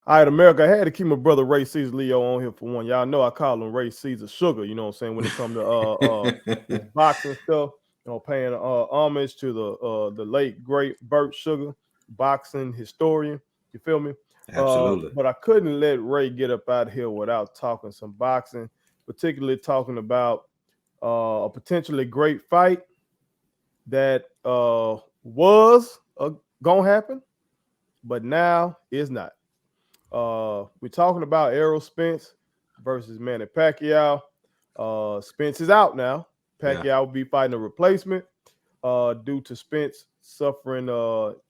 All right, America, I had to keep my brother Ray Caesar Leo on here for one. Y'all know I call him Ray Caesar Sugar, you know what I'm saying, when it comes to this boxing stuff, paying homage to the late great Burt Sugar, boxing historian. You feel me? Absolutely. But I couldn't let Ray get up out of here without talking some boxing, particularly talking about a potentially great fight that was gonna happen, but now is not. We're talking about Errol Spence versus Manny Pacquiao. Spence is out now. Yeah. Pacquiao will be fighting a replacement due to Spence suffering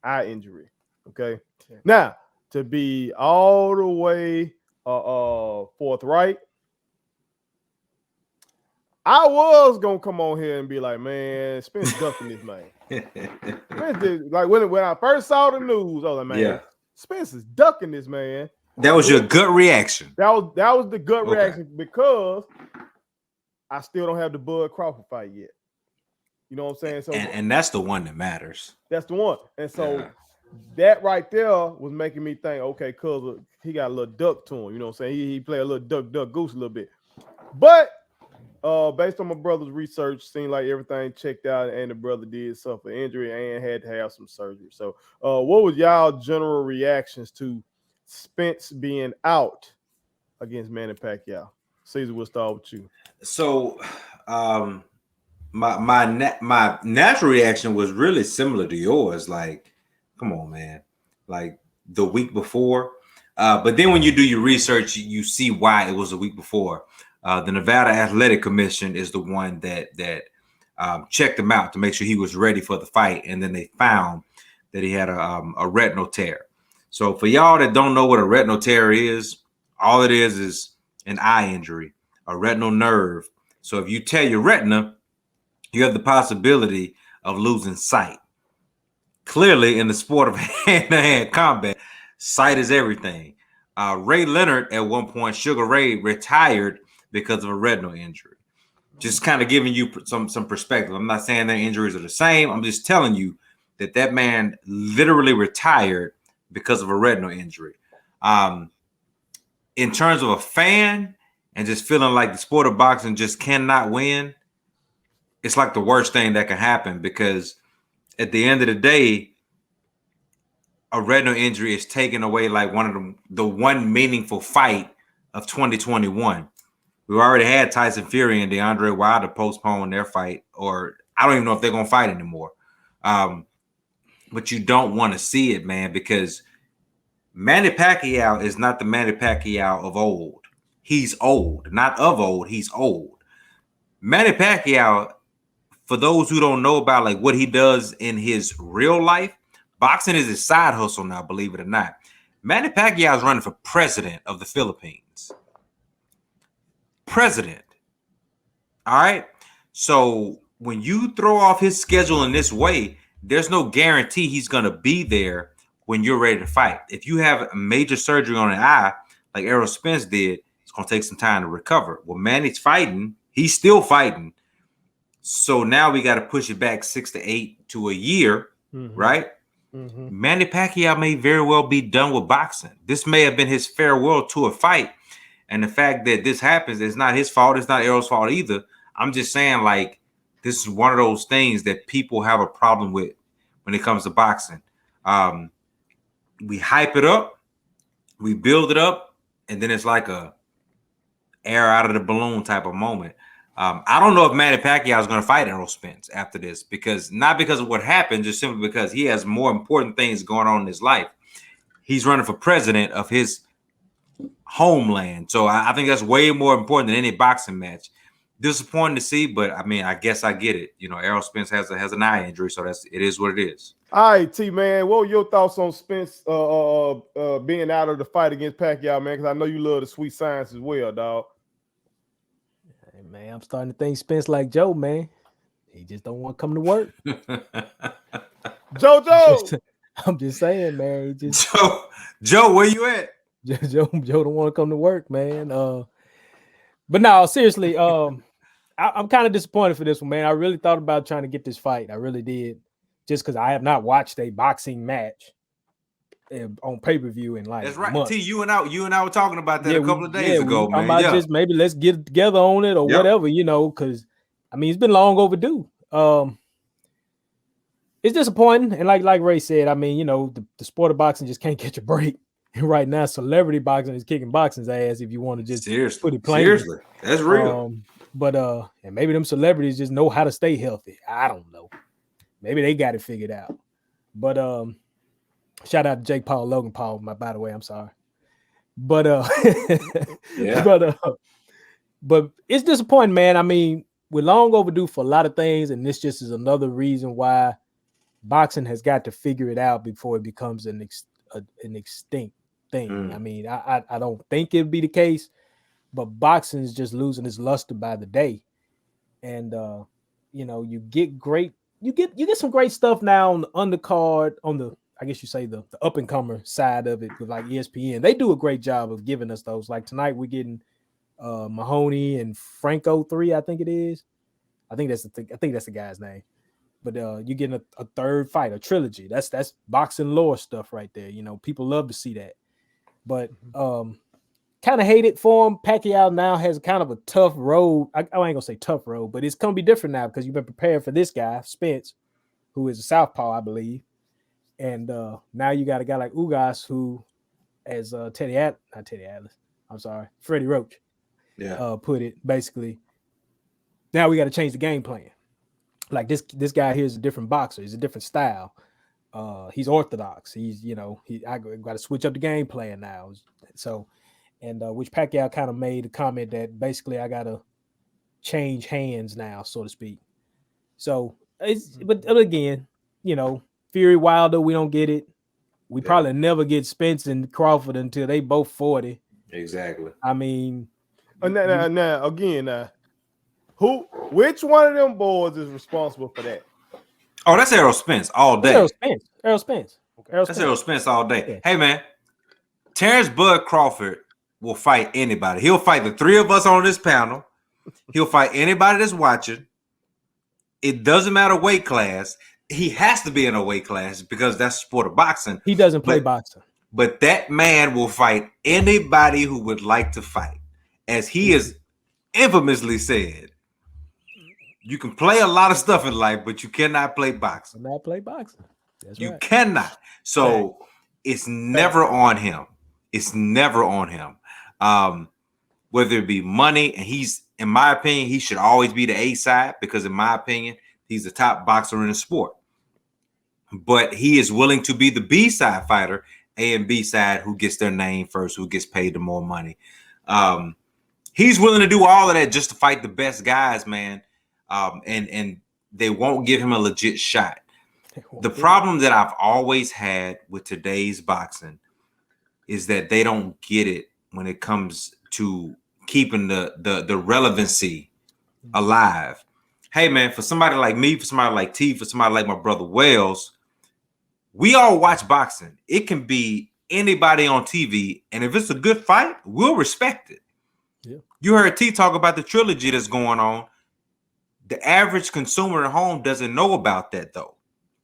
eye injury. Okay. Now, to be all the way forthright, I was gonna come on here and be like, man, Spence ducking this man. Spence did, like when I first saw the news, I was like, man, Yeah. Spence is ducking this man. That was your gut reaction. That was the gut Okay. reaction because I still don't have the Bud Crawford fight yet. You know what I'm saying? So And that's the one that matters. that's the one. And so Yeah. that right there was making me think, okay, cuz he got a little duck to him. You know what I'm saying? He played a little duck goose a little bit. But based on my brother's research, seemed like everything checked out, and the brother did suffer injury and had to have some surgery. So, what was y'all general reactions to Spence being out against Manny Pacquiao? Caesar, we'll start with you. So, my natural reaction was really similar to yours. Like, come on, man. Like the week before. But then when you do your research, you see why it was a week before. The Nevada Athletic Commission is the one that checked him out to make sure he was ready for the fight, and then they found that he had a retinal tear. So for y'all that don't know what a retinal tear is, all it is an eye injury, a retinal nerve. So if you tear your retina, you have the possibility of losing sight. Clearly, in the sport of hand-to-hand combat, sight is everything. Ray Leonard, at one point, Sugar Ray, retired because of a retinal injury. Just kind of giving you some perspective. I'm not saying their injuries are the same. I'm just telling you that man literally retired because of a retinal injury. In terms of a fan and just feeling like the sport of boxing just cannot win, it's like the worst thing that can happen, because at the end of the day, a retinal injury is taking away like one of the one meaningful fight of 2021. We already had Tyson Fury and DeAndre Wilder postpone their fight, or I don't even know if they're going to fight anymore. But you don't want to see it, man, because Manny Pacquiao is not the Manny Pacquiao of old. He's old, not of old. He's old. Manny Pacquiao, for those who don't know about like what he does in his real life, boxing is his side hustle now, believe it or not. Manny Pacquiao is running for president of the Philippines. President. All right. So when you throw off his schedule in this way, there's no guarantee he's going to be there when you're ready to fight. If you have a major surgery on an eye, like Errol Spence did, it's going to take some time to recover. Well, Manny's fighting. He's still fighting. So now we got to push it back 6 to 8 to a year, right? Mm-hmm. Manny Pacquiao may very well be done with boxing. This may have been his farewell tour fight. And the fact that this happens is not his fault. It's not Errol's fault either. I'm just saying, like, this is one of those things that people have a problem with when it comes to boxing. We hype it up, we build it up, and then it's like a air out of the balloon type of moment. I don't know if Manny Pacquiao is going to fight Errol Spence after this, not because of what happened, just simply because he has more important things going on in his life. He's running for president of his homeland. So I think that's way more important than any boxing match. Disappointing to see, but I mean, I guess I get it. You know, Errol Spence has an eye injury, so it is what it is. All right, T man, what were your thoughts on Spence being out of the fight against Pacquiao, man? Because I know you love the sweet science as well, dog. Hey, man, I'm starting to think Spence like Joe, man. He just don't want to come to work. JoJo, I'm just saying, man. He just Joe, where you at? Joe don't want to come to work, man. But no, seriously, I'm kind of disappointed for this one, man. I really thought about trying to get this fight. I really did, just because I have not watched a boxing match on pay-per-view in like That's right. months. T, you and I were talking about that a couple of days we ago, were talking man. about just maybe let's get together on it or whatever, because I mean it's been long overdue. It's disappointing, and like Ray said, I mean, the sport of boxing just can't catch a break. And right now, celebrity boxing is kicking boxing's ass. If you want to just put it plain, seriously, that's real. But and maybe them celebrities just know how to stay healthy. I don't know. Maybe they got it figured out. But shout out to Jake Paul, Logan Paul. By the way, I'm sorry. But but it's disappointing, man. I mean, we're long overdue for a lot of things, and this just is another reason why boxing has got to figure it out before it becomes an extinct thing. I mean, I don't think it'd be the case, but boxing is just losing its luster by the day. And you get some great stuff now on the undercard, on the, I guess you say the up and comer side of it with like ESPN. They do a great job of giving us those. Like tonight we're getting Mahoney and Franco 3, I think it is. I think that's the guy's name. But you're getting a third fight, a trilogy. That's boxing lore stuff right there. People love to see that. But kind of hate it for him. Pacquiao now has kind of a tough road. I ain't gonna say tough road, but it's gonna be different now because you've been prepared for this guy, Spence, who is a southpaw, I believe. And now you got a guy like Ugas, who, as Freddie Roach, put it basically. Now we got to change the game plan. Like this guy here is a different boxer. He's a different style. He's orthodox. I got to switch up the game plan now. So, and which Pacquiao kind of made a comment that basically I got to change hands now, so to speak. So but again, Fury Wilder, we don't get it. We probably never get Spence and Crawford until they both 40. Exactly. I mean, which one of them boys is responsible for that? Oh, that's Errol Spence all day. Errol Spence. That's Errol Spence all day. Yeah. Hey, man, Terence Bud Crawford will fight anybody. He'll fight the three of us on this panel. He'll fight anybody that's watching. It doesn't matter weight class. He has to be in a weight class because that's the sport of boxing. He doesn't play boxing. But that man will fight anybody who would like to fight. As he has infamously said, you can play a lot of stuff in life, but you cannot play boxing. Not play boxing. That's you right. cannot. So it's never on him. It's never on him. Whether it be money, and he's, in my opinion, he should always be the A side because, in my opinion, he's the top boxer in the sport. But he is willing to be the B side fighter, A and B side, who gets their name first, who gets paid the more money. He's willing to do all of that just to fight the best guys, man. And they won't give him a legit shot. The problem that I've always had with today's boxing is that they don't get it when it comes to keeping the relevancy alive. Hey, man, for somebody like me, for somebody like T, for somebody like my brother Wells, we all watch boxing. It can be anybody on TV, and if it's a good fight, we'll respect it. Yeah. You heard T talk about the trilogy that's going on. The average consumer at home doesn't know about that, though,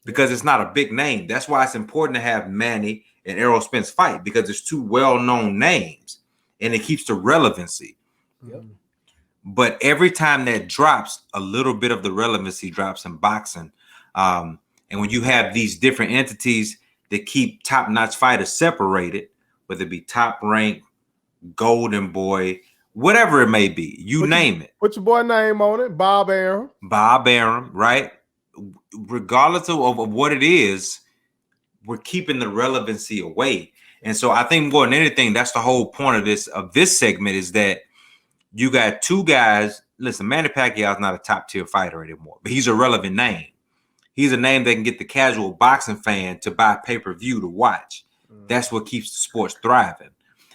because it's not a big name. That's why it's important to have Manny and Errol Spence fight, because it's two well-known names, and it keeps the relevancy. Yep. But every time that drops, a little bit of the relevancy drops in boxing. And when you have these different entities that keep top-notch fighters separated, whether it be Top Rank, Golden Boy, whatever it may be, name it. Put your boy name on it, Bob Arum. Bob Arum, right? Regardless of what it is, we're keeping the relevancy away. And so I think more than anything, that's the whole point of this segment, is that you got two guys. Listen, Manny Pacquiao is not a top-tier fighter anymore, but he's a relevant name. He's a name that can get the casual boxing fan to buy pay-per-view to watch. That's what keeps the sports thriving.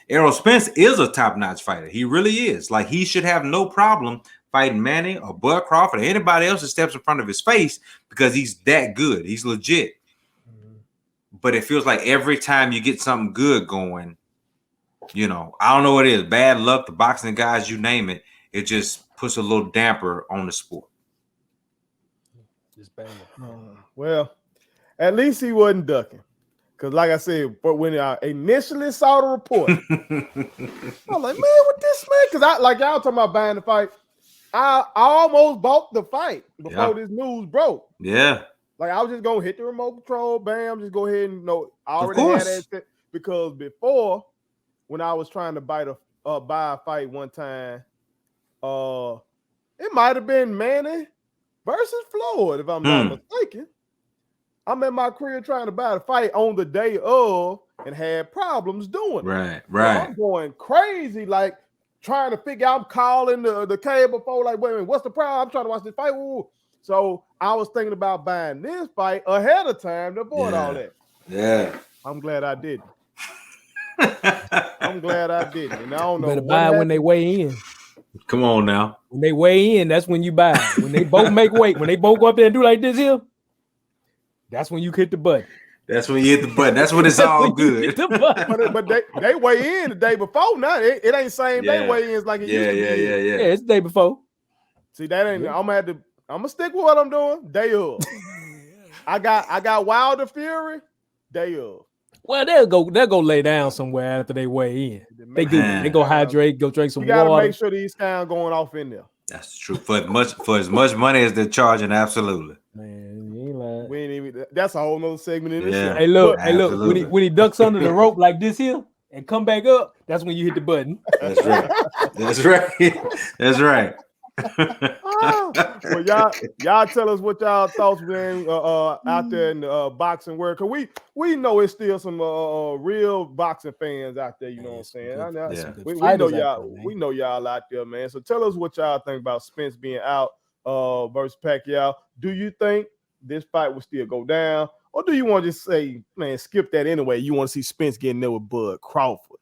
Errol Spence is a top-notch fighter. He really is. Like, he should have no problem fighting Manny or Bud Crawford or anybody else that steps in front of his face, because he's that good. He's legit. But it feels like every time you get something good going, I don't know what it is, bad luck, the boxing guys, you name it, it just puts a little damper on the sport. Well, at least he wasn't ducking. Because like I said, but when I initially saw the report, I was like, man, what this man? Because I like y'all talking about buying the fight. I almost bought the fight before this news broke. Yeah. Like I was just gonna hit the remote control, bam, just go ahead and I already had that shit. Because before, when I was trying to buy a fight one time, it might have been Manny versus Floyd, if I'm not mistaken. I'm in my career trying to buy the fight on the day of and had problems doing it. Right. So I'm going crazy, like trying to figure out, I'm calling the cable before, like, wait a minute, what's the problem? I'm trying to watch this fight. Ooh. So I was thinking about buying this fight ahead of time to avoid all that. Yeah. I'm glad I didn't. I'm glad I didn't. And I don't know. Better buy it when they weigh in. Come on now. When they weigh in, that's when you buy it. When they both make weight, when they both go up there and do like this here, that's when you hit the button. That's when you hit the button. That's when it's all good. But they weigh in the day before. Now it ain't same day weigh-ins like it used to be. Yeah. Yeah, it's the day before. See, that ain't. I'm gonna stick with what I'm doing. Day of. I got Wilder Fury. Day of. Well, they'll go lay down somewhere after they weigh in. They do. They go hydrate, go drink some water. You gotta make sure these sound going off in there. That's true. For as much money as they're charging, absolutely. Man, you ain't lying. We ain't even. That's a whole nother segment in this show. Hey, look. When he ducks under the rope like this here and come back up, that's when you hit the button. That's right. That's right. Well, y'all tell us what y'all thoughts, man, out there in the boxing world. Cause we know it's still some real boxing fans out there. You know what I'm saying? We know y'all. We know y'all out there, man. So tell us what y'all think about Spence being out versus Pacquiao. Do you think this fight will still go down, or do you want to just say, man, skip that anyway? You want to see Spence getting there with Crawford?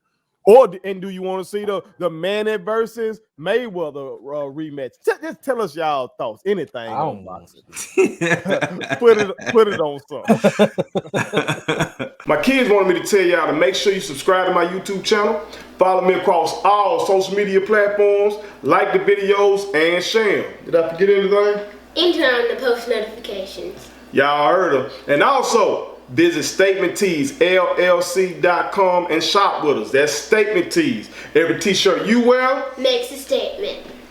And do you want to see the Manny versus Mayweather rematch? Just tell us y'all thoughts. Anything on boxing. put it on something. My kids wanted me to tell y'all to make sure you subscribe to my YouTube channel. Follow me across all social media platforms. Like the videos and share them. Did I forget anything? And turn on the post notifications. Y'all heard them. And also, visit Statement Tees, LLC.com and shop with us. That's Statement Tees. Every t-shirt you wear makes a statement.